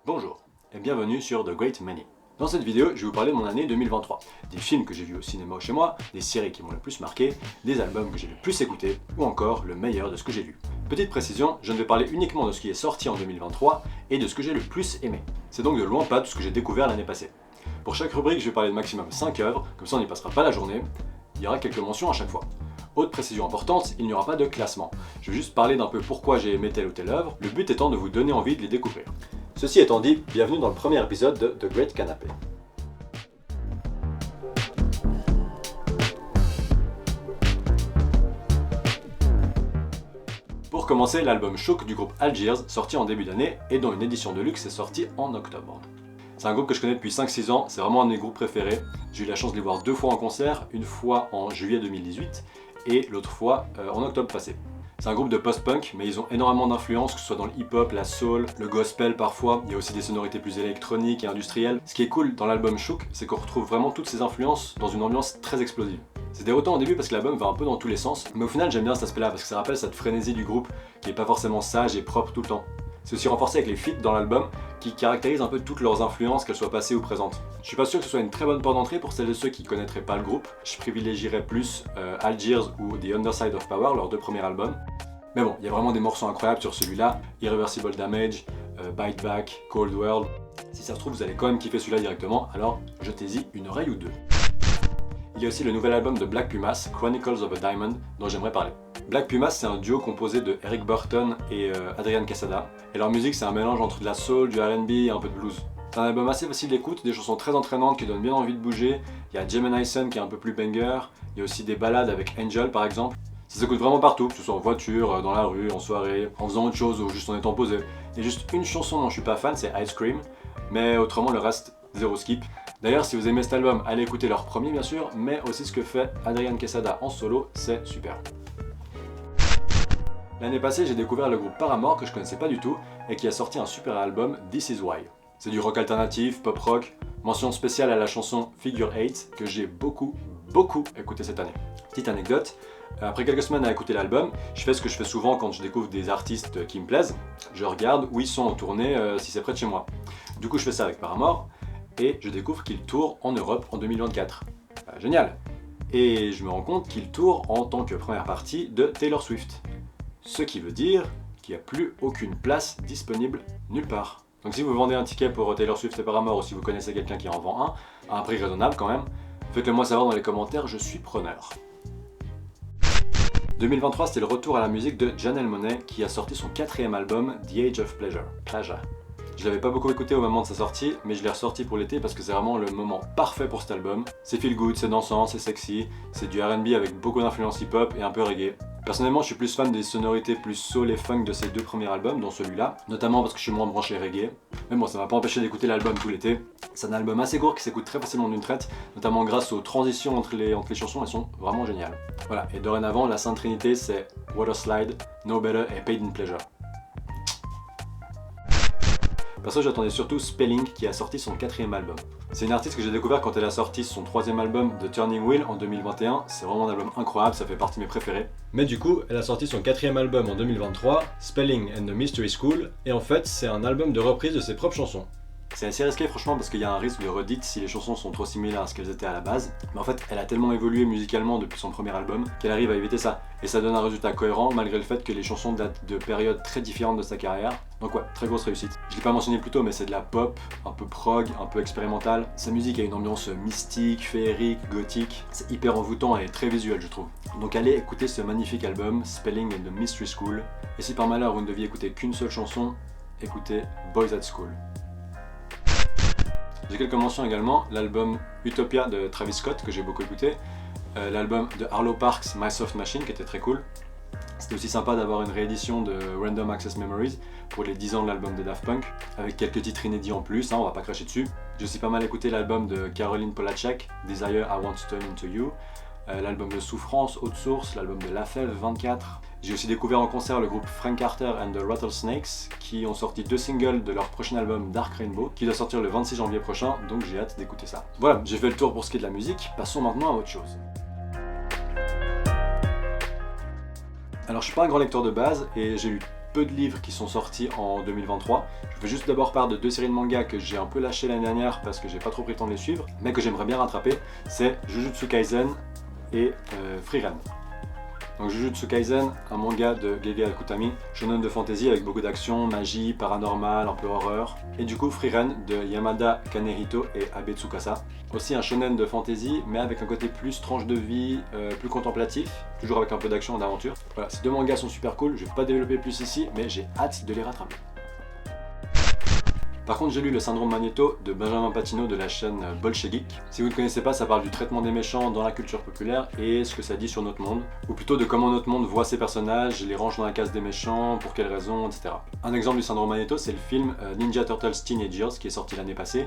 Bonjour et bienvenue sur The Great Many. Dans cette vidéo, je vais vous parler de mon année 2023, des films que j'ai vus au cinéma ou chez moi, des séries qui m'ont le plus marqué, des albums que j'ai le plus écoutés, ou encore le meilleur de ce que j'ai lu. Petite précision, je ne vais parler uniquement de ce qui est sorti en 2023 et de ce que j'ai le plus aimé. C'est donc de loin pas tout ce que j'ai découvert l'année passée. Pour chaque rubrique, je vais parler de maximum 5 œuvres, comme ça on n'y passera pas la journée, il y aura quelques mentions à chaque fois. Autre précision importante, il n'y aura pas de classement. Je vais juste parler d'un peu pourquoi j'ai aimé telle ou telle œuvre, le but étant de vous donner envie de les découvrir. Ceci étant dit, bienvenue dans le premier épisode de The Great Canapé. Pour commencer, l'album Shook du groupe Algiers, sorti en début d'année et dont une édition de luxe est sortie en octobre. C'est un groupe que je connais depuis 5-6 ans, c'est vraiment un de mes groupes préférés. J'ai eu la chance de les voir 2 fois en concert, une fois en juillet 2018 et l'autre fois en octobre passé. C'est un groupe de post-punk, mais ils ont énormément d'influence, que ce soit dans le hip-hop, la soul, le gospel parfois. Il y a aussi des sonorités plus électroniques et industrielles. Ce qui est cool dans l'album Shook, c'est qu'on retrouve vraiment toutes ces influences dans une ambiance très explosive. C'est déroutant au début parce que l'album va un peu dans tous les sens, mais au final j'aime bien cet aspect-là parce que ça rappelle cette frénésie du groupe qui est pas forcément sage et propre tout le temps. C'est aussi renforcé avec les feats dans l'album qui caractérisent un peu toutes leurs influences, qu'elles soient passées ou présentes. Je suis pas sûr que ce soit une très bonne porte d'entrée pour celles et ceux qui connaîtraient pas le groupe. Je privilégierais plus Algiers ou The Underside of Power, leurs 2 premiers albums. Mais bon, il y a vraiment des morceaux incroyables sur celui-là, Irreversible Damage, Bite Back, Cold World. Si ça se trouve, vous allez quand même kiffer celui-là directement, alors jetez-y une oreille ou deux. Il y a aussi le nouvel album de Black Pumas, Chronicles of a Diamond, dont j'aimerais parler. Black Pumas, c'est un duo composé de Eric Burton et Adrian Quesada, et leur musique c'est un mélange entre de la soul, du R&B et un peu de blues. C'est un album assez facile d'écoute, des chansons très entraînantes qui donnent bien envie de bouger. Il y a Gemini Sun qui est un peu plus banger, il y a aussi des ballades avec Angel par exemple. Ça s'écoute vraiment partout, que ce soit en voiture, dans la rue, en soirée, en faisant autre chose ou juste en étant posé. Il y a juste une chanson dont je suis pas fan, c'est Ice Cream, mais autrement le reste, zéro skip. D'ailleurs, si vous aimez cet album, allez écouter leur premier bien sûr, mais aussi ce que fait Adrian Quesada en solo, c'est super. L'année passée, j'ai découvert le groupe Paramore que je connaissais pas du tout et qui a sorti un super album, This Is Why. C'est du rock alternatif, pop rock, mention spéciale à la chanson Figure 8 que j'ai beaucoup écouté cette année. Petite anecdote, après quelques semaines à écouter l'album, je fais ce que je fais souvent quand je découvre des artistes qui me plaisent, je regarde où ils sont en tournée si c'est près de chez moi. Du coup je fais ça avec Paramore et je découvre qu'ils tournent en Europe en 2024. Génial! Et je me rends compte qu'ils tournent en tant que première partie de Taylor Swift. Ce qui veut dire qu'il n'y a plus aucune place disponible nulle part. Donc si vous vendez un ticket pour Taylor Swift et Paramore ou si vous connaissez quelqu'un qui en vend un, à un prix raisonnable quand même, faites-le moi savoir dans les commentaires, je suis preneur. 2023, c'était le retour à la musique de Janelle Monáe qui a sorti son 4e album, The Age of Pleasure. Je l'avais pas beaucoup écouté au moment de sa sortie, mais je l'ai ressorti pour l'été parce que c'est vraiment le moment parfait pour cet album. C'est feel good, c'est dansant, c'est sexy, c'est du R&B avec beaucoup d'influence hip-hop et un peu reggae. Personnellement, je suis plus fan des sonorités plus soul et funk de ces 2 premiers albums, dont celui-là, notamment parce que je suis moins branché reggae. Mais bon, ça m'a pas empêché d'écouter l'album tout l'été. C'est un album assez court qui s'écoute très facilement d'une traite, notamment grâce aux transitions entre les chansons, elles sont vraiment géniales. Voilà, et dorénavant, la Sainte Trinité, c'est Waterslide, No Better et Paid in Pleasure. Perso, j'attendais surtout Spelling qui a sorti son 4e album. C'est une artiste que j'ai découvert quand elle a sorti son 3e album The Turning Wheel en 2021. C'est vraiment un album incroyable, ça fait partie de mes préférés. Mais du coup, elle a sorti son 4e album en 2023, Spelling and the Mystery School, et en fait, c'est un album de reprise de ses propres chansons. C'est assez risqué franchement parce qu'il y a un risque de redite si les chansons sont trop similaires à ce qu'elles étaient à la base. Mais en fait, elle a tellement évolué musicalement depuis son premier album qu'elle arrive à éviter ça. Et ça donne un résultat cohérent malgré le fait que les chansons datent de périodes très différentes de sa carrière. Donc ouais, très grosse réussite. Je l'ai pas mentionné plus tôt mais c'est de la pop, un peu prog, un peu expérimentale. Sa musique a une ambiance mystique, féerique, gothique. C'est hyper envoûtant et très visuel je trouve. Donc allez écouter ce magnifique album, Spelling and the Mystery School. Et si par malheur vous ne deviez écouter qu'une seule chanson, écoutez Boys at School. J'ai quelques mentions également, l'album Utopia de Travis Scott que j'ai beaucoup écouté, l'album de Arlo Parks My Soft Machine qui était très cool. C'était aussi sympa d'avoir une réédition de Random Access Memories pour les 10 ans de l'album de Daft Punk, avec quelques titres inédits en plus, on va pas cracher dessus. J'ai aussi pas mal écouté l'album de Caroline Polachek, Desire I Want to Turn Into You, l'album de Souffrance, Haute Source, l'album de La Fève 24. J'ai aussi découvert en concert le groupe Frank Carter and the Rattlesnakes qui ont sorti 2 singles de leur prochain album Dark Rainbow qui doit sortir le 26 janvier prochain, donc j'ai hâte d'écouter ça. Voilà, j'ai fait le tour pour ce qui est de la musique, passons maintenant à autre chose. Alors je suis pas un grand lecteur de base et j'ai lu peu de livres qui sont sortis en 2023. Je fais juste d'abord part de 2 séries de mangas que j'ai un peu lâché l'année dernière parce que j'ai pas trop pris le temps de les suivre, mais que j'aimerais bien rattraper, c'est Jujutsu Kaisen et Frieren. Donc Jujutsu Kaisen, un manga de Gege Akutami, shonen de fantasy avec beaucoup d'action, magie, paranormal, un peu horreur. Et du coup Frieren de Yamada Kanehito et Abe Tsukasa. Aussi un shonen de fantasy, mais avec un côté plus tranche de vie, plus contemplatif, toujours avec un peu d'action et d'aventure. Voilà, ces 2 mangas sont super cool, je vais pas développer plus ici, mais j'ai hâte de les rattraper. Par contre, j'ai lu Le Syndrome Magneto de Benjamin Patino de la chaîne Bolshevik. Si vous ne connaissez pas, ça parle du traitement des méchants dans la culture populaire et ce que ça dit sur notre monde, ou plutôt de comment notre monde voit ses personnages, les range dans la case des méchants, pour quelles raisons, etc. Un exemple du Syndrome Magneto, c'est le film Ninja Turtles Teenagers qui est sorti l'année passée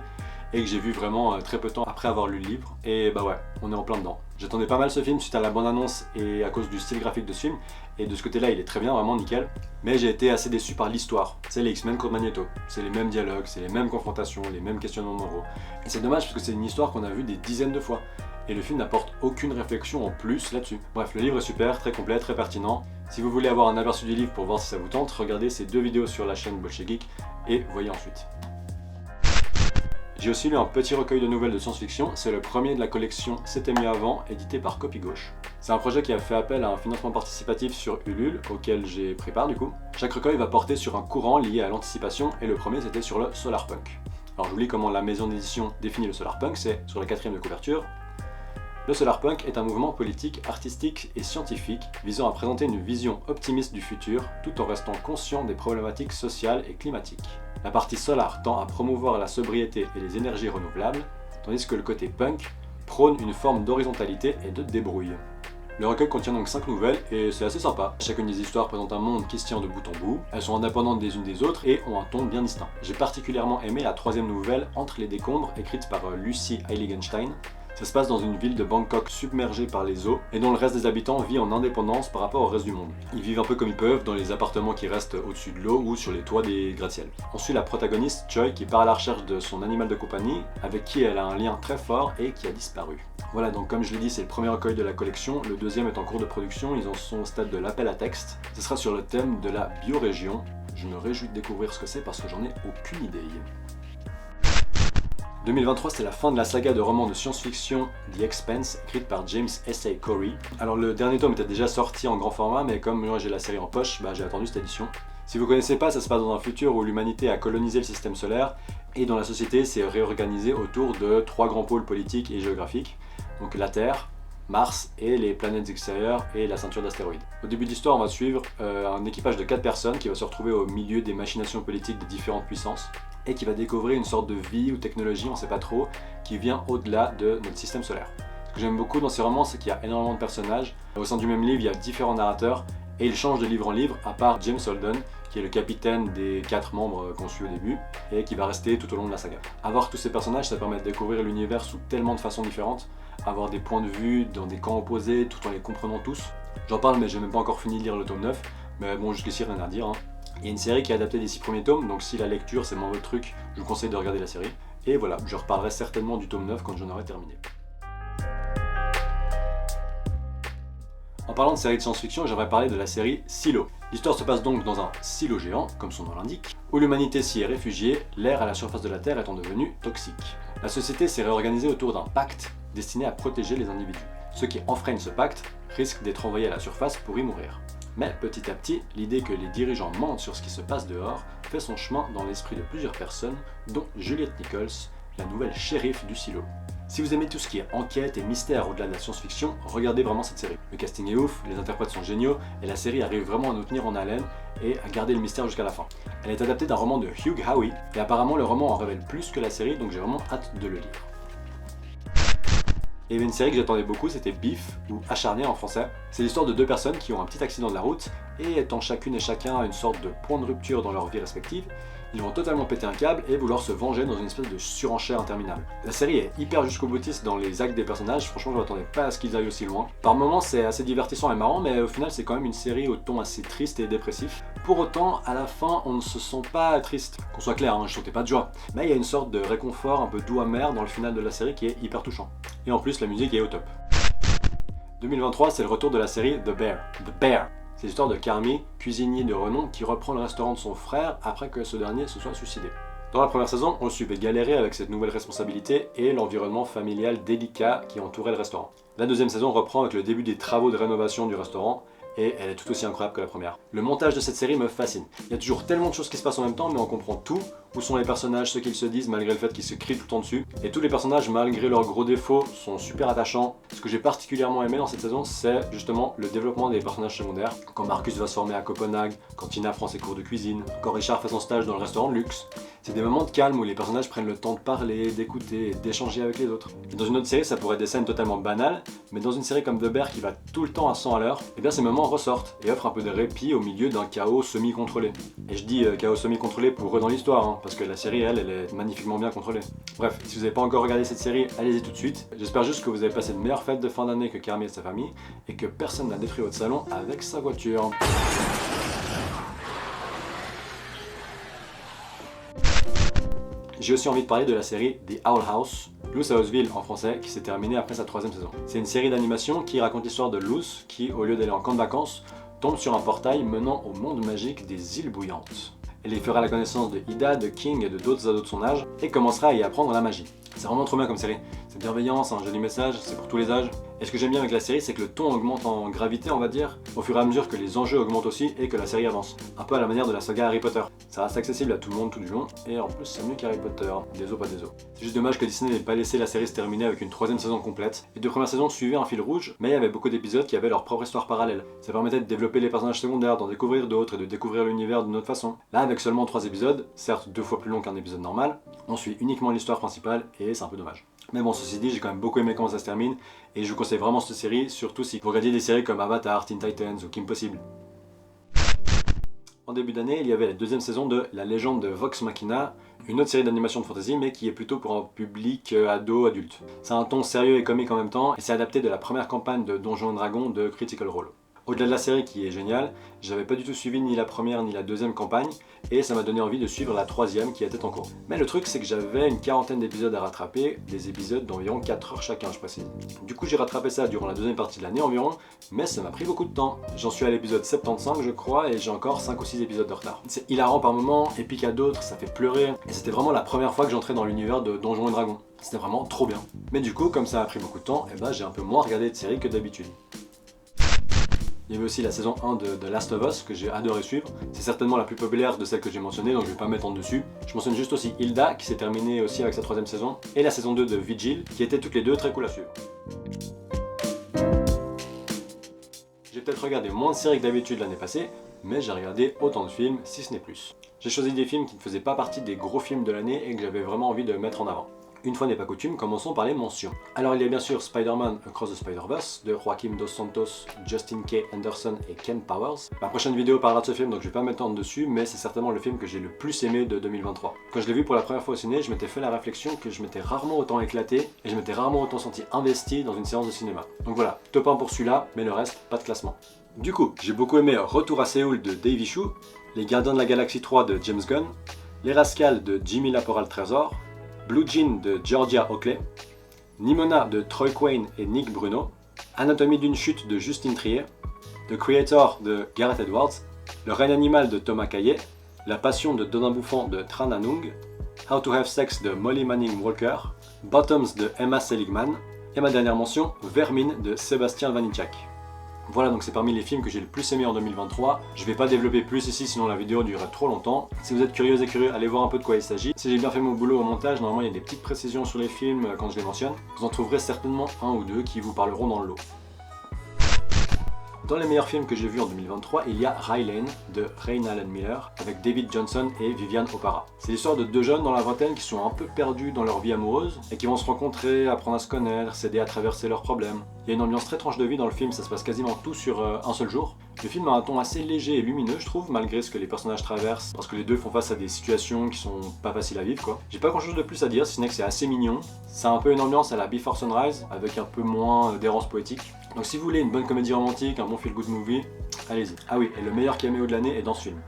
et que j'ai vu vraiment très peu de temps après avoir lu le livre. Et bah ouais, on est en plein dedans. J'attendais pas mal ce film suite à la bande-annonce et à cause du style graphique de ce film, et de ce côté-là il est très bien, vraiment nickel. Mais j'ai été assez déçu par l'histoire. C'est les X-Men contre Magneto. C'est les mêmes dialogues, c'est les mêmes confrontations, les mêmes questionnements moraux. Et c'est dommage parce que c'est une histoire qu'on a vue des dizaines de fois. Et le film n'apporte aucune réflexion en plus là-dessus. Bref, le livre est super, très complet, très pertinent. Si vous voulez avoir un aperçu du livre pour voir si ça vous tente, regardez ces 2 vidéos sur la chaîne Bolshevik et voyez ensuite. J'ai aussi lu un petit recueil de nouvelles de science-fiction, c'est le premier de la collection C'était mieux avant, édité par Copy Gauche. C'est un projet qui a fait appel à un financement participatif sur Ulule, auquel j'ai pris part du coup. Chaque recueil va porter sur un courant lié à l'anticipation, et le premier c'était sur le solarpunk. Alors je vous lis comment la maison d'édition définit le solarpunk, c'est sur la 4e de couverture. Le solarpunk est un mouvement politique, artistique et scientifique visant à présenter une vision optimiste du futur tout en restant conscient des problématiques sociales et climatiques. La partie solar tend à promouvoir la sobriété et les énergies renouvelables, tandis que le côté punk prône une forme d'horizontalité et de débrouille. Le recueil contient donc 5 nouvelles et c'est assez sympa. Chacune des histoires présente un monde qui se tient de bout en bout, elles sont indépendantes des unes des autres et ont un ton bien distinct. J'ai particulièrement aimé la 3e nouvelle, Entre les décombres, écrite par Lucy Heiligenstein. Ça se passe dans une ville de Bangkok submergée par les eaux et dont le reste des habitants vit en indépendance par rapport au reste du monde. Ils vivent un peu comme ils peuvent dans les appartements qui restent au-dessus de l'eau ou sur les toits des gratte-ciel. On suit la protagoniste Choi qui part à la recherche de son animal de compagnie avec qui elle a un lien très fort et qui a disparu. Voilà, donc comme je l'ai dit, c'est le premier recueil de la collection, le 2e est en cours de production, ils en sont au stade de l'appel à texte. Ce sera sur le thème de la biorégion. Je me réjouis de découvrir ce que c'est parce que j'en ai aucune idée. 2023, c'est la fin de la saga de romans de science-fiction The Expanse, écrite par James S.A. Corey. Alors le dernier tome était déjà sorti en grand format, mais comme moi j'ai la série en poche, j'ai attendu cette édition. Si vous connaissez pas, ça se passe dans un futur où l'humanité a colonisé le système solaire, et dont la société s'est réorganisée autour de 3 grands pôles politiques et géographiques, donc la Terre, Mars et les planètes extérieures et la ceinture d'astéroïdes. Au début de l'histoire, on va suivre un équipage de 4 personnes qui va se retrouver au milieu des machinations politiques de différentes puissances et qui va découvrir une sorte de vie ou technologie, on sait pas trop, qui vient au-delà de notre système solaire. Ce que j'aime beaucoup dans ces romans, c'est qu'il y a énormément de personnages. Au sein du même livre, il y a différents narrateurs et ils changent de livre en livre, à part James Holden, qui est le capitaine des 4 membres qu'on suit au début et qui va rester tout au long de la saga. Avoir tous ces personnages, ça permet de découvrir l'univers sous tellement de façons différentes, avoir des points de vue dans des camps opposés tout en les comprenant tous. J'en parle mais j'ai même pas encore fini de lire le tome 9, mais bon jusqu'ici rien à dire. Il y a une série qui est adaptée des 6 premiers tomes, donc si la lecture c'est mon truc, je vous conseille de regarder la série. Et voilà, je reparlerai certainement du tome 9 quand j'en aurai terminé. En parlant de série de science-fiction, j'aimerais parler de la série Silo. L'histoire se passe donc dans un silo géant, comme son nom l'indique, où l'humanité s'y est réfugiée, l'air à la surface de la Terre étant devenu toxique. La société s'est réorganisée autour d'un pacte destiné à protéger les individus. Ceux qui enfreignent ce pacte risquent d'être envoyés à la surface pour y mourir. Mais petit à petit, l'idée que les dirigeants mentent sur ce qui se passe dehors fait son chemin dans l'esprit de plusieurs personnes, dont Juliette Nichols, la nouvelle shérif du silo. Si vous aimez tout ce qui est enquête et mystère au-delà de la science-fiction, regardez vraiment cette série. Le casting est ouf, les interprètes sont géniaux, et la série arrive vraiment à nous tenir en haleine et à garder le mystère jusqu'à la fin. Elle est adaptée d'un roman de Hugh Howey, et apparemment le roman en révèle plus que la série, donc j'ai vraiment hâte de le lire. Il y avait une série que j'attendais beaucoup, c'était Beef, ou Acharné en français. C'est l'histoire de 2 personnes qui ont un petit accident de la route, et étant chacune et chacun à une sorte de point de rupture dans leur vie respective, ils vont totalement péter un câble et vouloir se venger dans une espèce de surenchère interminable. La série est hyper jusqu'au boutiste dans les actes des personnages, franchement je m'attendais pas à ce qu'ils aillent aussi loin. Par moments c'est assez divertissant et marrant, mais au final c'est quand même une série au ton assez triste et dépressif. Pour autant, à la fin, on ne se sent pas triste. Qu'on soit clair, je sautais pas de joie. Mais il y a une sorte de réconfort un peu doux amer dans le final de la série qui est hyper touchant. Et en plus, la musique est au top. 2023, c'est le retour de la série The Bear. C'est l'histoire de Carmy, cuisinier de renom, qui reprend le restaurant de son frère après que ce dernier se soit suicidé. Dans la première saison, on le suivait galérer avec cette nouvelle responsabilité et l'environnement familial délicat qui entourait le restaurant. La deuxième saison reprend avec le début des travaux de rénovation du restaurant, et elle est tout aussi incroyable que la première. Le montage de cette série me fascine. Il y a toujours tellement de choses qui se passent en même temps, mais on comprend tout. Où sont les personnages, ce qu'ils se disent, malgré le fait qu'ils se crient tout le temps dessus. Et tous les personnages, malgré leurs gros défauts, sont super attachants. Ce que j'ai particulièrement aimé dans cette saison, c'est justement le développement des personnages secondaires. Quand Marcus va se former à Copenhague, quand Tina prend ses cours de cuisine, quand Richard fait son stage dans le restaurant de luxe. C'est des moments de calme où les personnages prennent le temps de parler, d'écouter et d'échanger avec les autres. Et dans une autre série, ça pourrait être des scènes totalement banales, mais dans une série comme The Bear qui va tout le temps à 100 à l'heure, et bien ces moments ressortent et offrent un peu de répit au milieu d'un chaos semi-contrôlé. Et je dis chaos semi-contrôlé pour eux dans l'histoire, hein, parce que la série, elle est magnifiquement bien contrôlée. Bref, si vous n'avez pas encore regardé cette série, allez-y tout de suite. J'espère juste que vous avez passé de meilleures fêtes de fin d'année que Carmy et sa famille, et que personne n'a détruit votre salon avec sa voiture. J'ai aussi envie de parler de la série The Owl House, Luce Houseville en français, qui s'est terminée après sa 3e saison. C'est une série d'animation qui raconte l'histoire de Luce qui, au lieu d'aller en camp de vacances, tombe sur un portail menant au monde magique des îles bouillantes. Elle y fera la connaissance de Ida, de King et de d'autres ados de son âge, et commencera à y apprendre la magie. C'est vraiment trop bien comme série. C'est bienveillant, c'est un joli message, c'est pour tous les âges. Et ce que j'aime bien avec la série, c'est que le ton augmente en gravité, on va dire, au fur et à mesure que les enjeux augmentent aussi et que la série avance. Un peu à la manière de la saga Harry Potter. Ça reste accessible à tout le monde tout du long, et en plus c'est mieux qu'Harry Potter. Des os, pas des os. C'est juste dommage que Disney n'ait pas laissé la série se terminer avec une 3e saison complète. Les 2 premières saisons suivaient un fil rouge, mais il y avait beaucoup d'épisodes qui avaient leur propre histoire parallèle. Ça permettait de développer les personnages secondaires, d'en découvrir d'autres et de découvrir l'univers d'une autre façon. Là, avec seulement 3 épisodes, certes 2 fois plus long qu'un épisode normal, on suit uniquement l'histoire principale et c'est un peu dommage. Mais bon, ceci dit, j'ai quand même beaucoup aimé comment ça se termine et je vous conseille vraiment cette série, surtout si vous regardiez des séries comme Avatar, Teen Titans ou Kim Possible. En début d'année, il y avait la 2e saison de La Légende de Vox Machina, une autre série d'animation de fantasy mais qui est plutôt pour un public ado-adulte. C'est un ton sérieux et comique en même temps et c'est adapté de la première campagne de Donjons & Dragons de Critical Role. Au-delà de la série qui est géniale, j'avais pas du tout suivi ni la première ni la 2e campagne et ça m'a donné envie de suivre la 3e qui était en cours. Mais le truc c'est que j'avais une 40aine d'épisodes à rattraper, des épisodes d'environ 4 heures chacun je précise. Du coup j'ai rattrapé ça durant la 2e partie de l'année environ, mais ça m'a pris beaucoup de temps. J'en suis à l'épisode 75 je crois et j'ai encore 5 ou 6 épisodes de retard. C'est hilarant par moments, épique à d'autres, ça fait pleurer et c'était vraiment la première fois que j'entrais dans l'univers de Donjons & Dragons. C'était vraiment trop bien. Mais du coup comme ça a pris beaucoup de temps, j'ai un peu moins regardé de séries que d'habitude. Il y avait aussi la saison 1 de The Last of Us que j'ai adoré suivre. C'est certainement la plus populaire de celles que j'ai mentionnées, donc je vais pas m'étendre dessus. Je mentionne juste aussi Hilda qui s'est terminée aussi avec sa 3e saison, et la saison 2 de Vigil qui étaient toutes les deux très cool à suivre. J'ai peut-être regardé moins de séries que d'habitude l'année passée, mais j'ai regardé autant de films, si ce n'est plus. J'ai choisi des films qui ne faisaient pas partie des gros films de l'année et que j'avais vraiment envie de mettre en avant. Une fois n'est pas coutume, commençons par les mentions. Alors il y a bien sûr Spider-Man Across the Spider-Verse de Joaquim Dos Santos, Justin K. Anderson et Ken Powers. Ma prochaine vidéo parlera de ce film donc je vais pas m'étendre dessus, mais c'est certainement le film que j'ai le plus aimé de 2023. Quand je l'ai vu pour la première fois au ciné, je m'étais fait la réflexion que je m'étais rarement autant éclaté et je m'étais rarement autant senti investi dans une séance de cinéma. Donc voilà, top 1 pour celui-là, mais le reste, pas de classement. Du coup, j'ai beaucoup aimé Retour à Séoul de Davey Chou, Les Gardiens de la Galaxie 3 de James Gunn, Les Rascals de Jimmy Laporal Trésor, Blue Jean de Georgia Oakley, Nimona de Troy Quane et Nick Bruno, Anatomie d'une chute de Justine Trier, The Creator de Gareth Edwards, Le règne animal de Thomas Caillet, La passion de Donna Bouffant de Tran Anung, How to Have Sex de Molly Manning Walker, Bottoms de Emma Seligman, et ma dernière mention, Vermine de Sébastien Vanitschak. Voilà, donc c'est parmi les films que j'ai le plus aimé en 2023. Je vais pas développer plus ici sinon la vidéo durerait trop longtemps. Si vous êtes curieux et curieux, allez voir un peu de quoi il s'agit. Si j'ai bien fait mon boulot au montage, normalement il y a des petites précisions sur les films quand je les mentionne. Vous en trouverez certainement un ou deux qui vous parleront dans le lot. Dans les meilleurs films que j'ai vus en 2023, il y a Rylane de Rain Allen Miller avec David Johnson et Viviane Oparah. C'est l'histoire de 2 jeunes dans la vingtaine qui sont un peu perdus dans leur vie amoureuse et qui vont se rencontrer, apprendre à se connaître, s'aider à traverser leurs problèmes. Il y a une ambiance très tranche de vie dans le film, ça se passe quasiment tout sur un seul jour. Le film a un ton assez léger et lumineux je trouve, malgré ce que les personnages traversent, parce que les deux font face à des situations qui sont pas faciles à vivre quoi. J'ai pas grand chose de plus à dire, si ce n'est que c'est assez mignon. C'est un peu une ambiance à la Before Sunrise, avec un peu moins d'errance poétique. Donc si vous voulez une bonne comédie romantique, un bon feel-good movie, allez-y. Ah oui, et le meilleur caméo de l'année est dans ce film.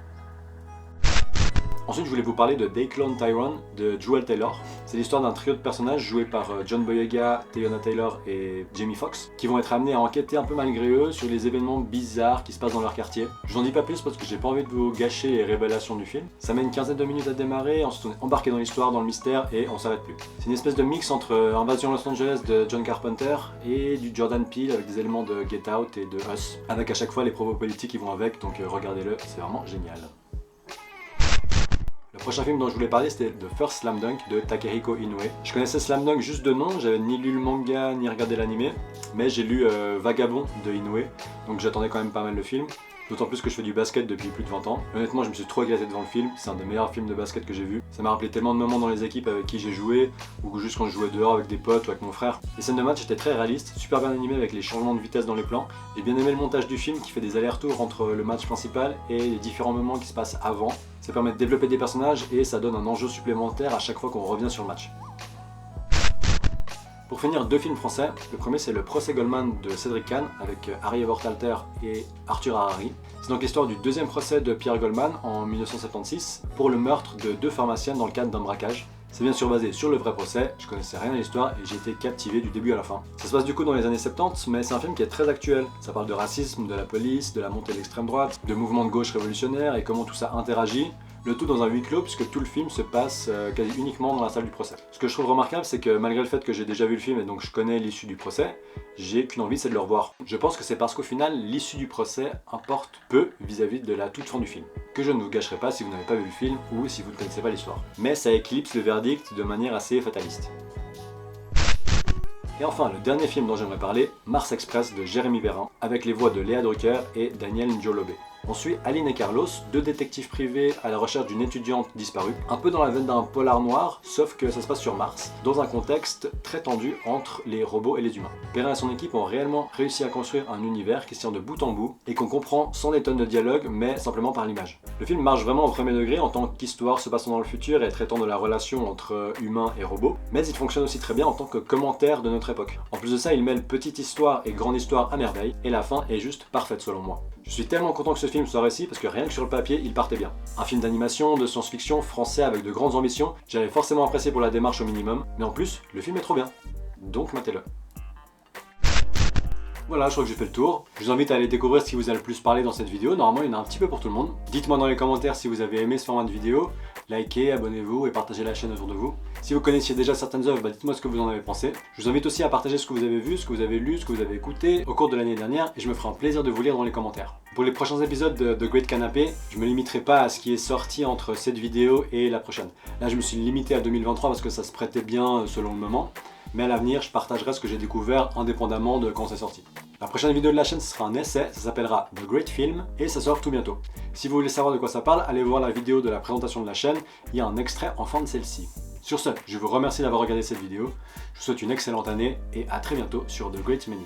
Ensuite, je voulais vous parler de They Clone Tyrone de Jewel Taylor. C'est l'histoire d'un trio de personnages joués par John Boyega, Teyonah Taylor et Jamie Foxx, qui vont être amenés à enquêter un peu malgré eux sur les événements bizarres qui se passent dans leur quartier. Je vous en dis pas plus parce que j'ai pas envie de vous gâcher les révélations du film. Ça met une quinzaine de minutes à démarrer, ensuite on est embarqué dans l'histoire, dans le mystère et on s'arrête plus. C'est une espèce de mix entre Invasion Los Angeles de John Carpenter et du Jordan Peele avec des éléments de Get Out et de Us, avec à chaque fois les propos politiques qui vont avec, donc regardez-le, c'est vraiment génial. Le prochain film dont je voulais parler, c'était The First Slam Dunk de Takehiko Inoue. Je connaissais Slam Dunk juste de nom, j'avais ni lu le manga ni regardé l'anime, mais j'ai lu Vagabond de Inoue, donc j'attendais quand même pas mal le film. D'autant plus que je fais du basket depuis plus de 20 ans. Honnêtement, je me suis trop éclaté devant le film, c'est un des meilleurs films de basket que j'ai vu. Ça m'a rappelé tellement de moments dans les équipes avec qui j'ai joué, ou juste quand je jouais dehors avec des potes ou avec mon frère. Les scènes de match étaient très réalistes, super bien animées avec les changements de vitesse dans les plans. J'ai bien aimé le montage du film qui fait des allers-retours entre le match principal et les différents moments qui se passent avant. Ça permet de développer des personnages et ça donne un enjeu supplémentaire à chaque fois qu'on revient sur le match. Pour finir, deux films français. Le premier, c'est Le Procès Goldman de Cédric Kahn avec Harry Wortalter et Arthur Harari. C'est donc l'histoire du deuxième procès de Pierre Goldman en 1976 pour le meurtre de deux pharmaciennes dans le cadre d'un braquage. C'est bien sûr basé sur le vrai procès, je connaissais rien à l'histoire et j'ai été captivé du début à la fin. Ça se passe du coup dans les années 70, mais c'est un film qui est très actuel. Ça parle de racisme, de la police, de la montée de l'extrême droite, de mouvements de gauche révolutionnaires et comment tout ça interagit. Le tout dans un huis clos puisque tout le film se passe quasi uniquement dans la salle du procès. Ce que je trouve remarquable, c'est que malgré le fait que j'ai déjà vu le film et donc je connais l'issue du procès, j'ai qu'une envie, c'est de le revoir. Je pense que c'est parce qu'au final, l'issue du procès importe peu vis-à-vis de la toute fin du film. Que je ne vous gâcherai pas si vous n'avez pas vu le film ou si vous ne connaissez pas l'histoire. Mais ça éclipse le verdict de manière assez fataliste. Et enfin, le dernier film dont j'aimerais parler, Mars Express de Jérémy Perrin, avec les voix de Léa Drucker et Daniel Njolobe. On suit Aline et Carlos, deux détectives privés à la recherche d'une étudiante disparue, un peu dans la veine d'un polar noir, sauf que ça se passe sur Mars, dans un contexte très tendu entre les robots et les humains. Perrin et son équipe ont réellement réussi à construire un univers qui se tient de bout en bout et qu'on comprend sans des tonnes de dialogue, mais simplement par l'image. Le film marche vraiment au premier degré en tant qu'histoire se passant dans le futur et traitant de la relation entre humains et robots, mais il fonctionne aussi très bien en tant que commentaire de notre époque. En plus de ça, il mêle petite histoire et grande histoire à merveille, et la fin est juste parfaite selon moi. Je suis tellement content que ce film soit réussi parce que rien que sur le papier, il partait bien. Un film d'animation, de science-fiction, français avec de grandes ambitions, j'avais forcément apprécié pour la démarche au minimum, mais en plus, le film est trop bien. Donc matez-le. Voilà, je crois que j'ai fait le tour. Je vous invite à aller découvrir ce qui vous a le plus parlé dans cette vidéo. Normalement, il y en a un petit peu pour tout le monde. Dites-moi dans les commentaires si vous avez aimé ce format de vidéo. Likez, abonnez-vous et partagez la chaîne autour de vous. Si vous connaissiez déjà certaines œuvres, dites-moi ce que vous en avez pensé. Je vous invite aussi à partager ce que vous avez vu, ce que vous avez lu, ce que vous avez écouté au cours de l'année dernière et je me ferai un plaisir de vous lire dans les commentaires. Pour les prochains épisodes de The Great Canapé, je me limiterai pas à ce qui est sorti entre cette vidéo et la prochaine. Là, je me suis limité à 2023 parce que ça se prêtait bien selon le moment. Mais à l'avenir, je partagerai ce que j'ai découvert indépendamment de quand c'est sorti. La prochaine vidéo de la chaîne, ce sera un essai, ça s'appellera The Great Film et ça sort tout bientôt. Si vous voulez savoir de quoi ça parle, allez voir la vidéo de la présentation de la chaîne, il y a un extrait en fin de celle-ci. Sur ce, je vous remercie d'avoir regardé cette vidéo, je vous souhaite une excellente année et à très bientôt sur The Great Menu.